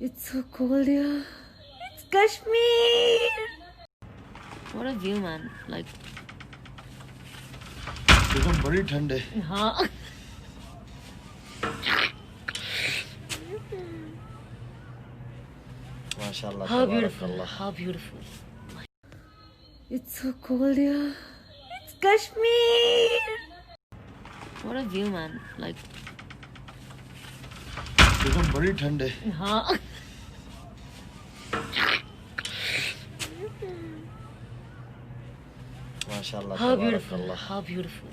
It's so cold here. It's Kashmir. What a view, man. Like. एकदम बड़ी ठंड है. हाँ. माशाल्लाह. How beautiful. How beautiful. It's so cold here. It's Kashmir. What a view, man. Like. एकदम बड़ी ठंड है. हाँ. माशाल्लाह. How beautiful. How beautiful.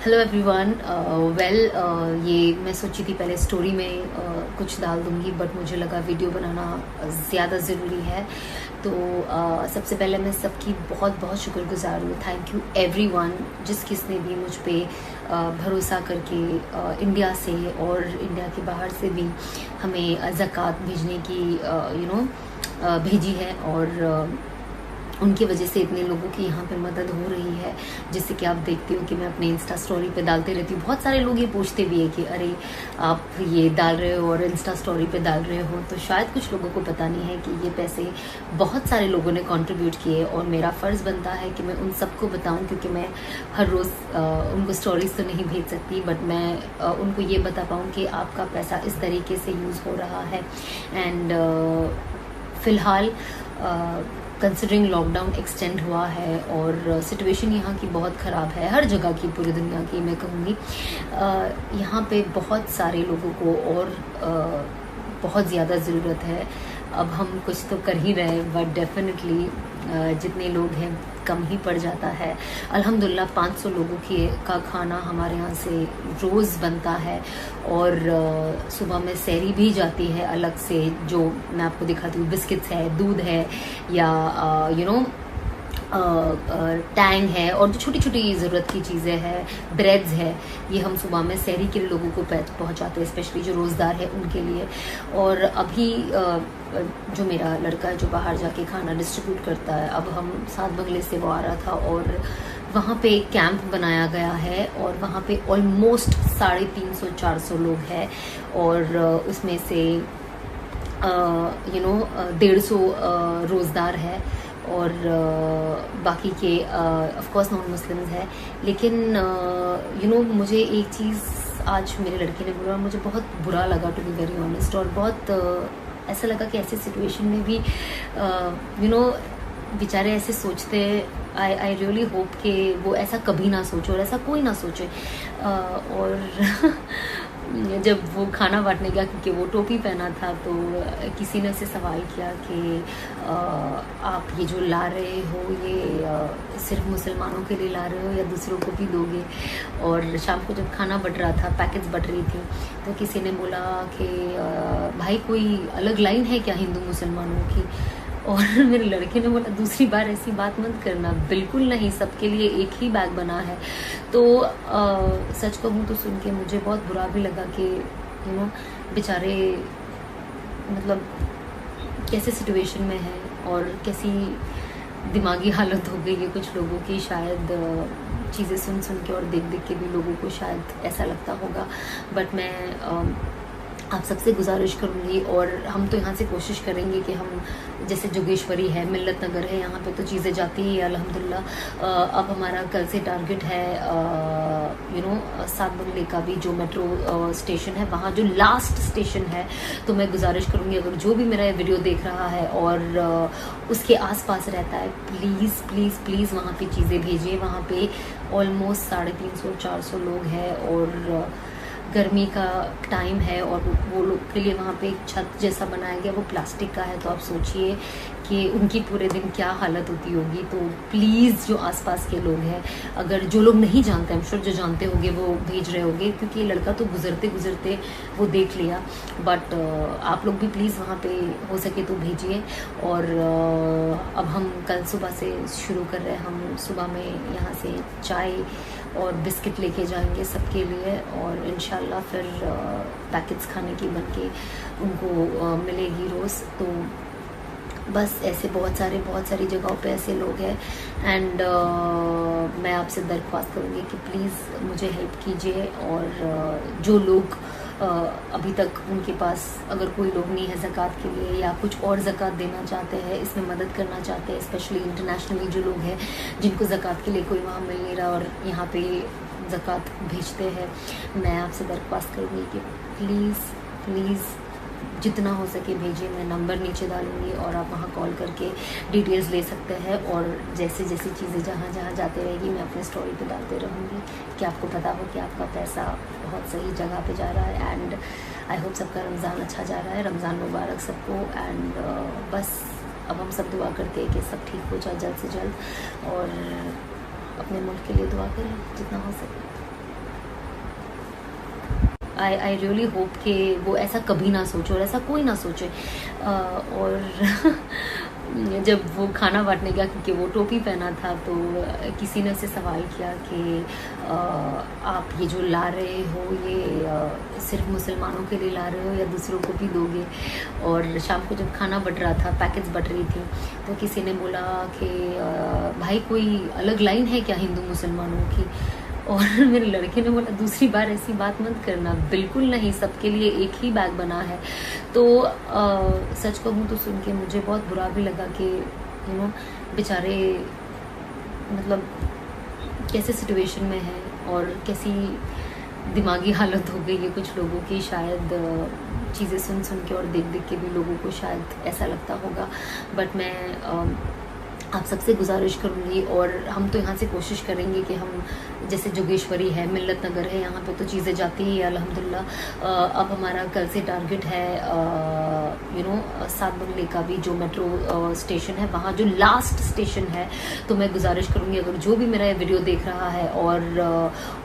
Hello everyone. ये मैं सोची थी पहले स्टोरी में कुछ डाल दूंगी, बट मुझे लगा वीडियो बनाना ज़्यादा ज़रूरी है. तो सबसे पहले मैं सबकी बहुत बहुत शुक्रगुजार हूँ. थैंक यू एवरीवन जिस किसने भी मुझ पे भरोसा करके इंडिया से और इंडिया के बाहर से भी हमें ज़कात भेजने की भेजी है. और उनकी वजह से इतने लोगों की यहाँ पे मदद हो रही है, जिससे कि आप देखते हो कि मैं अपने इंस्टा स्टोरी पे डालते रहती हूँ. बहुत सारे लोग ये पूछते भी है कि अरे आप ये डाल रहे हो और इंस्टा स्टोरी पे डाल रहे हो. तो शायद कुछ लोगों को पता नहीं है कि ये पैसे बहुत सारे लोगों ने कंट्रीब्यूट किए, और मेरा फ़र्ज़ बनता है कि मैं उन सबको बताऊँ, क्योंकि मैं हर रोज़ उनको स्टोरीज तो नहीं भेज सकती, बट मैं उनको ये बता पाऊँ कि आपका पैसा इस तरीके से यूज़ हो रहा है. एंड फ़िलहाल कंसिडरिंग लॉकडाउन एक्सटेंड हुआ है और सिचुएशन यहाँ की बहुत ख़राब है, हर जगह की, पूरी दुनिया की मैं कहूँगी. यहाँ पे बहुत सारे लोगों को और बहुत ज़्यादा ज़रूरत है. अब हम कुछ तो कर ही रहे हैं, बट डेफिनेटली जितने लोग हैं कम ही पड़ जाता है. अल्हम्दुलिल्लाह 500 लोगों का खाना हमारे यहाँ से रोज़ बनता है, और सुबह में सहरी भी जाती है अलग से, जो मैं आपको दिखाती हूँ. बिस्किट्स है, दूध है, या टैंग है, और जो छोटी छोटी ज़रूरत की चीज़ें हैं, ब्रेड्स है, ये हम सुबह में सहरी के लोगों को पहुँचाते हैं, स्पेशली जो रोज़दार है उनके लिए. और अभी जो मेरा लड़का है जो बाहर जाके खाना डिस्ट्रीब्यूट करता है, अब हम सात बंगले से वो आ रहा था, और वहाँ पे एक कैंप बनाया गया है और वहाँ पे ऑलमोस्ट 350-400 लोग हैं और उसमें से 150 रोज़दार है और बाकी के ऑफ कोर्स नॉन मुस्लिम्स है। लेकिन मुझे एक चीज़ आज मेरे लड़के ने बोला और मुझे बहुत बुरा लगा, टू बी वेरी ऑनेस्ट, और बहुत ऐसा लगा कि ऐसी सिचुएशन में भी बेचारे ऐसे सोचते हैं। आई रियली होप कि वो ऐसा कभी ना सोचे और ऐसा कोई ना सोचे। और जब वो खाना बांटने गया, क्योंकि वो टोपी पहना था, तो किसी ने उससे सवाल किया कि आप ये जो ला रहे हो ये सिर्फ मुसलमानों के लिए ला रहे हो या दूसरों को भी दोगे? और शाम को जब खाना बट रहा था, पैकेट्स बट रही थी, तो किसी ने बोला कि भाई कोई अलग लाइन है क्या हिंदू मुसलमानों की? और मेरे लड़के ने बोला दूसरी बार ऐसी बात मत करना, बिल्कुल नहीं, सबके लिए एक ही बैग बना है। तो सच कहूँ तो सुन के मुझे बहुत बुरा भी लगा कि बेचारे मतलब कैसे सिचुएशन में है और कैसी दिमागी हालत हो गई है कुछ लोगों की। शायद चीज़ें सुन सुन के और देख देख के भी लोगों को शायद ऐसा लगता होगा, बट मैं आप सबसे गुजारिश करूँगी और हम तो यहाँ से कोशिश करेंगे कि हम, जैसे जोगेश्वरी है, मिल्लत नगर है, यहाँ पे तो चीज़ें जाती ही है अल्हम्दुलिल्लाह। अब हमारा कल से टारगेट है सात बंगले का भी जो मेट्रो स्टेशन है, वहाँ जो लास्ट स्टेशन है। तो मैं गुजारिश करूँगी अगर जो भी मेरा ये वीडियो देख रहा है और उसके आसपास रहता है, प्लीज़ प्लीज़ प्लीज़ वहाँ पे चीज़ें भेजिए। वहाँ पे ऑलमोस्ट 350-400 लोग हैं और गर्मी का टाइम है और वो लोग के लिए वहाँ पे एक छत जैसा बनाया गया, वो प्लास्टिक का है। तो आप सोचिए कि उनकी पूरे दिन क्या हालत होती होगी। तो प्लीज़ जो आसपास के लोग हैं, अगर जो लोग नहीं जानते, हम श्योर जो जानते होंगे वो भेज रहे होंगे, क्योंकि ये लड़का तो गुजरते गुजरते वो देख लिया। बट आप लोग भी प्लीज़ वहाँ पे हो सके तो भेजिए। और अब हम कल सुबह से शुरू कर रहे हैं। हम सुबह में यहाँ से चाय और बिस्किट लेके जाएंगे सबके लिए और इंशाल्लाह फिर पैकेट्स खाने की बन के उनको मिलेगी रोज़। तो बस ऐसे बहुत सारी जगहों पे ऐसे लोग हैं एंड मैं आपसे दरख्वास्त करूँगी कि प्लीज़ मुझे हेल्प कीजिए। और जो लोग अभी तक उनके पास अगर कोई लोग नहीं है ज़कात के लिए या कुछ और ज़कात देना चाहते हैं, इसमें मदद करना चाहते हैं, स्पेशली इंटरनेशनली जो लोग हैं जिनको ज़कात के लिए कोई वहाँ मिल नहीं रहा और यहाँ पे ज़कात भेजते हैं, मैं आपसे दरख्वास्त करूँगी कि प्लीज़ प्लीज़ जितना हो सके भेजिए। मैं नंबर नीचे डालूँगी और आप वहाँ कॉल करके डिटेल्स ले सकते हैं। और जैसे जैसी चीज़ें जहाँ जहाँ जाते रहेगी मैं अपने स्टोरी पे डालते रहूँगी कि आपको पता हो कि आपका पैसा बहुत सही जगह पे जा रहा है। एंड आई होप सबका रमज़ान अच्छा जा रहा है। रमज़ान मुबारक सबको। एंड बस अब हम सब दुआ करते हैं कि सब ठीक हो जाए जल्द से जल्द और अपने मुल्क के लिए दुआ करें जितना हो सके। आई रियली होप कि वो ऐसा कभी ना सोचे और ऐसा कोई ना सोचे। और जब वो खाना बांटने गया, क्योंकि वो टोपी पहना था, तो किसी ने उससे सवाल किया कि आप ये जो ला रहे हो ये सिर्फ मुसलमानों के लिए ला रहे हो या दूसरों को भी दोगे? और शाम को जब खाना बट रहा था, पैकेट्स बट रही थी, तो किसी ने बोला कि भाई कोई अलग लाइन है क्या हिंदू मुसलमानों की? और मेरे लड़के ने बोला दूसरी बार ऐसी बात मत करना, बिल्कुल नहीं, सबके लिए एक ही बैग बना है। तो सच कहूँ तो सुन के मुझे बहुत बुरा भी लगा कि बेचारे मतलब कैसे सिचुएशन में है और कैसी दिमागी हालत हो गई है कुछ लोगों की। शायद चीज़ें सुन सुन के और देख देख के भी लोगों को शायद ऐसा लगता होगा, बट मैं आप सबसे गुजारिश करूँगी और हम तो यहाँ से कोशिश करेंगे कि हम, जैसे जोगेश्वरी है, मिल्लत नगर है, यहाँ पे तो चीज़ें जाती ही है अल्हम्दुलिल्लाह। अब हमारा कल से टारगेट है सात बंगले का भी जो मेट्रो स्टेशन है, वहाँ जो लास्ट स्टेशन है। तो मैं गुजारिश करूँगी अगर जो भी मेरा ये वीडियो देख रहा है और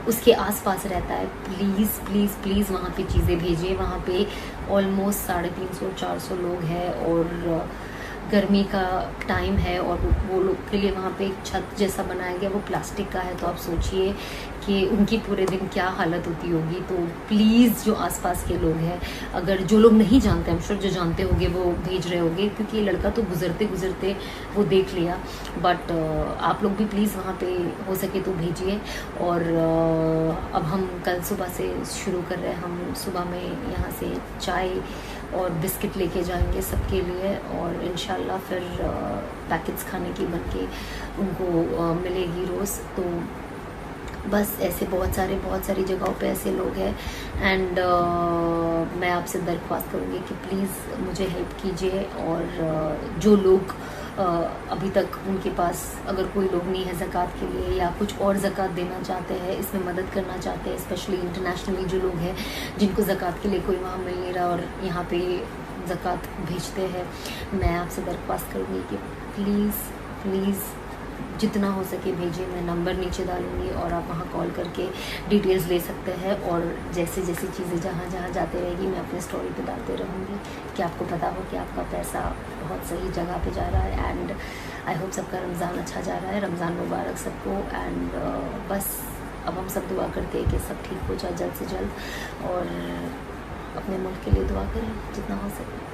उसके आसपास रहता है, प्लीज़ प्लीज़ प्लीज़ वहाँ पे चीज़ें भेजिए। वहाँ पे ऑलमोस्ट 350-400 लोग हैं और गर्मी का टाइम है और वो लोग के लिए वहाँ पे एक छत जैसा बनाया गया, वो प्लास्टिक का है। तो आप सोचिए कि उनकी पूरे दिन क्या हालत होती होगी। तो प्लीज़ जो आसपास के लोग हैं, अगर जो लोग नहीं जानते, हम श्योर जो जानते होंगे वो भेज रहे होंगे, क्योंकि ये लड़का तो गुजरते गुजरते वो देख लिया। बट आप लोग भी प्लीज़ वहाँ पे हो सके तो भेजिए। और अब हम कल सुबह से शुरू कर रहे हैं। हम सुबह में यहाँ से चाय और बिस्किट लेके जाएंगे सबके लिए, और इंशाल्लाह फिर पैकेट्स खाने की बन के उनको मिलेगी रोज़। तो बस ऐसे बहुत सारी जगहों पे ऐसे लोग हैं। एंड मैं आपसे दरख्वास्त करूँगी कि प्लीज़ मुझे हेल्प कीजिए। और जो लोग अभी तक उनके पास अगर कोई लोग नहीं है ज़कात के लिए, या कुछ और ज़कात देना चाहते हैं, इसमें मदद करना चाहते हैं, स्पेशली इंटरनेशनली जो लोग हैं जिनको ज़कात के लिए कोई वहाँ मिल नहीं रहा और यहाँ पे ज़कात भेजते हैं, मैं आपसे दरख्वास्त करूँगी कि प्लीज़ जितना हो सके भेजिए। मैं नंबर नीचे डालूँगी और आप वहाँ कॉल करके डिटेल्स ले सकते हैं। और जैसे चीज़ें जहाँ जाते रहेगी, मैं अपने स्टोरी पे डालते रहूँगी कि आपको पता हो कि आपका पैसा बहुत सही जगह पे जा रहा है। एंड आई होप सबका रमज़ान अच्छा जा रहा है। रमज़ान मुबारक सबको। एंड बस अब हम सब दुआ करते हैं कि सब ठीक हो जाए जल्द से जल्द, और अपने मुल्क के लिए दुआ करें जितना हो सके।